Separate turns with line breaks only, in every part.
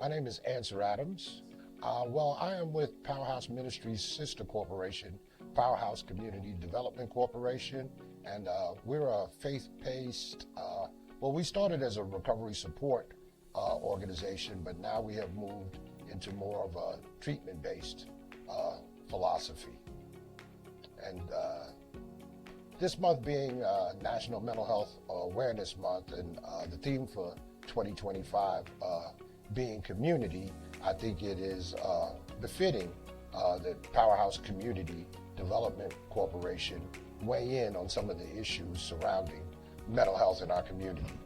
My name is Ansur Adams. I am with Powerhouse Ministries' sister corporation, Powerhouse Community Development Corporation, and we're a faith-based, we started as a recovery support organization, but now we have moved into more of a treatment-based philosophy. And this month being National Mental Health Awareness Month, and the theme for 2025 being community, I think it is befitting that Powerhouse Community Development Corporation weigh in on some of the issues surrounding mental health in our community.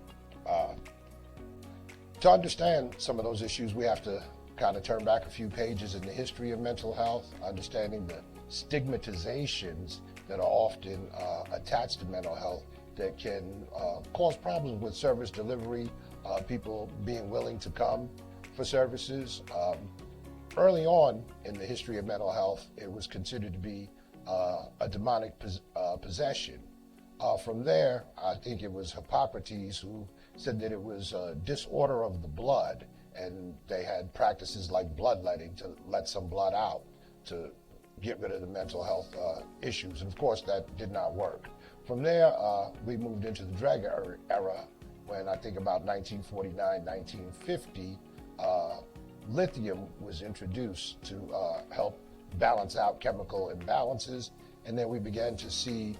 To understand some of those issues, we have to kind of turn back a few pages in the history of mental health, understanding the stigmatizations that are often attached to mental health that can cause problems with service delivery, people being willing to come for services. Early on in the history of mental health, it was considered to be a demonic possession. From there, I think it was Hippocrates who said that it was a disorder of the blood, and they had practices like bloodletting to let some blood out to get rid of the mental health issues. And of course, that did not work. From there, we moved into the drug era when I think about 1949, 1950, lithium was introduced to help balance out chemical imbalances. And then we began to see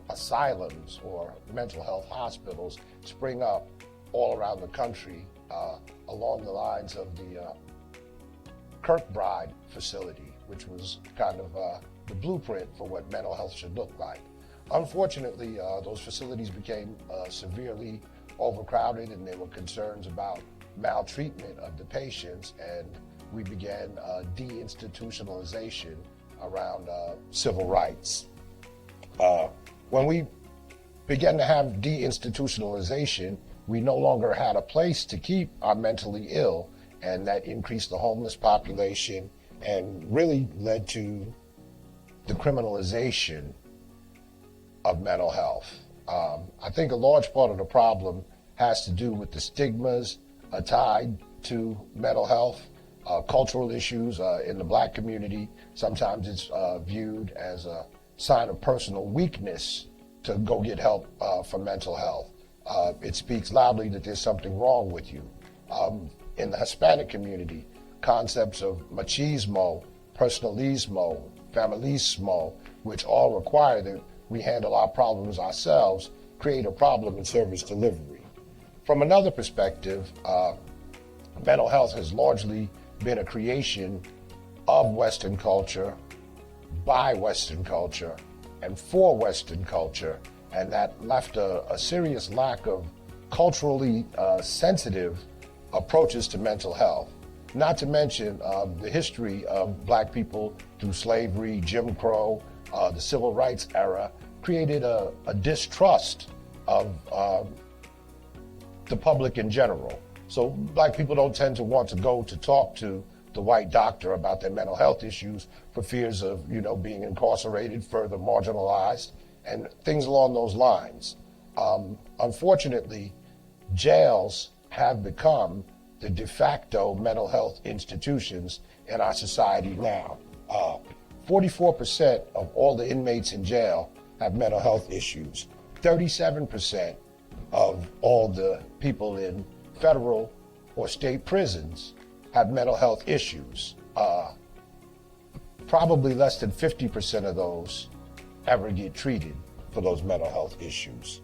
asylums or mental health hospitals spring up all around the country along the lines of the Kirkbride facility, which was kind of the blueprint for what mental health should look like. Unfortunately, those facilities became severely overcrowded, and there were concerns about maltreatment of the patients, and we began deinstitutionalization around civil rights. When we began to have deinstitutionalization, we no longer had a place to keep our mentally ill, and that increased the homeless population and really led to the criminalization of mental health. I think a large part of the problem has to do with the stigmas tied to mental health, cultural issues in the Black community. Sometimes it's viewed as a sign of personal weakness to go get help for mental health. It speaks loudly that there's something wrong with you. In the Hispanic community, concepts of machismo, personalismo, familismo, which all require that we handle our problems ourselves, create a problem in service delivery. From another perspective, mental health has largely been a creation of Western culture, by Western culture, and for Western culture, and that left a serious lack of culturally sensitive approaches to mental health. Not to mention the history of Black people through slavery, Jim Crow, the civil rights era, created a distrust of the public in general. So Black people don't tend to want to go to talk to the white doctor about their mental health issues for fears of, being incarcerated, further marginalized, and things along those lines. Unfortunately, jails have become the de facto mental health institutions in our society now. 44% of all the inmates in jail have mental health issues. 37% of all the people in federal or state prisons have mental health issues. Probably less than 50% of those ever get treated for those mental health issues.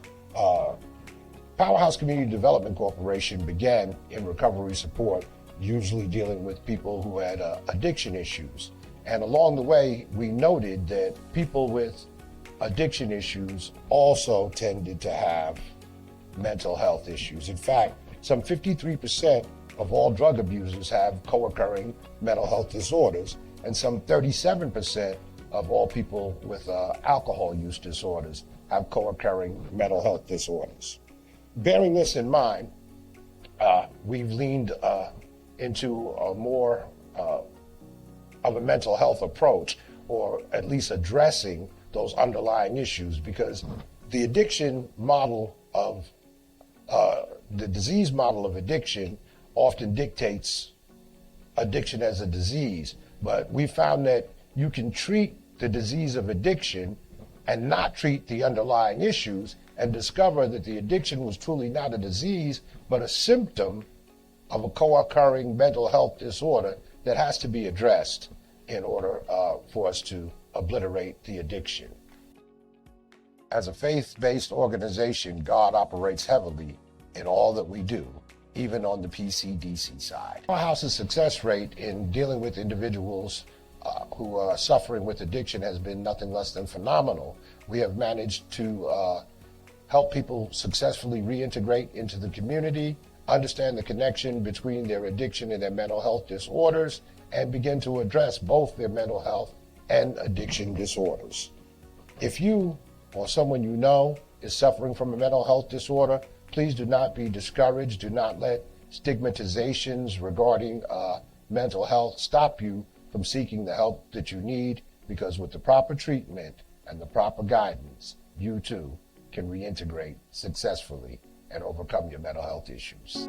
Powerhouse Community Development Corporation began in recovery support, usually dealing with people who had addiction issues. And along the way, we noted that people with addiction issues also tended to have mental health issues. In fact, some 53% of all drug abusers have co-occurring mental health disorders, and some 37% of all people with alcohol use disorders have co-occurring mental health disorders. Bearing this in mind, we've leaned into a more of a mental health approach, or at least addressing those underlying issues, because the addiction model of the disease model of addiction often dictates addiction as a disease, but we found that you can treat the disease of addiction and not treat the underlying issues and discover that the addiction was truly not a disease, but a symptom of a co-occurring mental health disorder that has to be addressed in order for us to obliterate the addiction. As a faith-based organization, God operates heavily in all that we do, even on the PCDC side. Powerhouse's success rate in dealing with individuals who are suffering with addiction has been nothing less than phenomenal. We have managed to help people successfully reintegrate into the community, understand the connection between their addiction and their mental health disorders, and begin to address both their mental health and addiction disorders. If you or someone you know is suffering from a mental health disorder, please do not be discouraged. Do not let stigmatizations regarding mental health stop you from seeking the help that you need, because with the proper treatment and the proper guidance, you too can reintegrate successfully and overcome your mental health issues.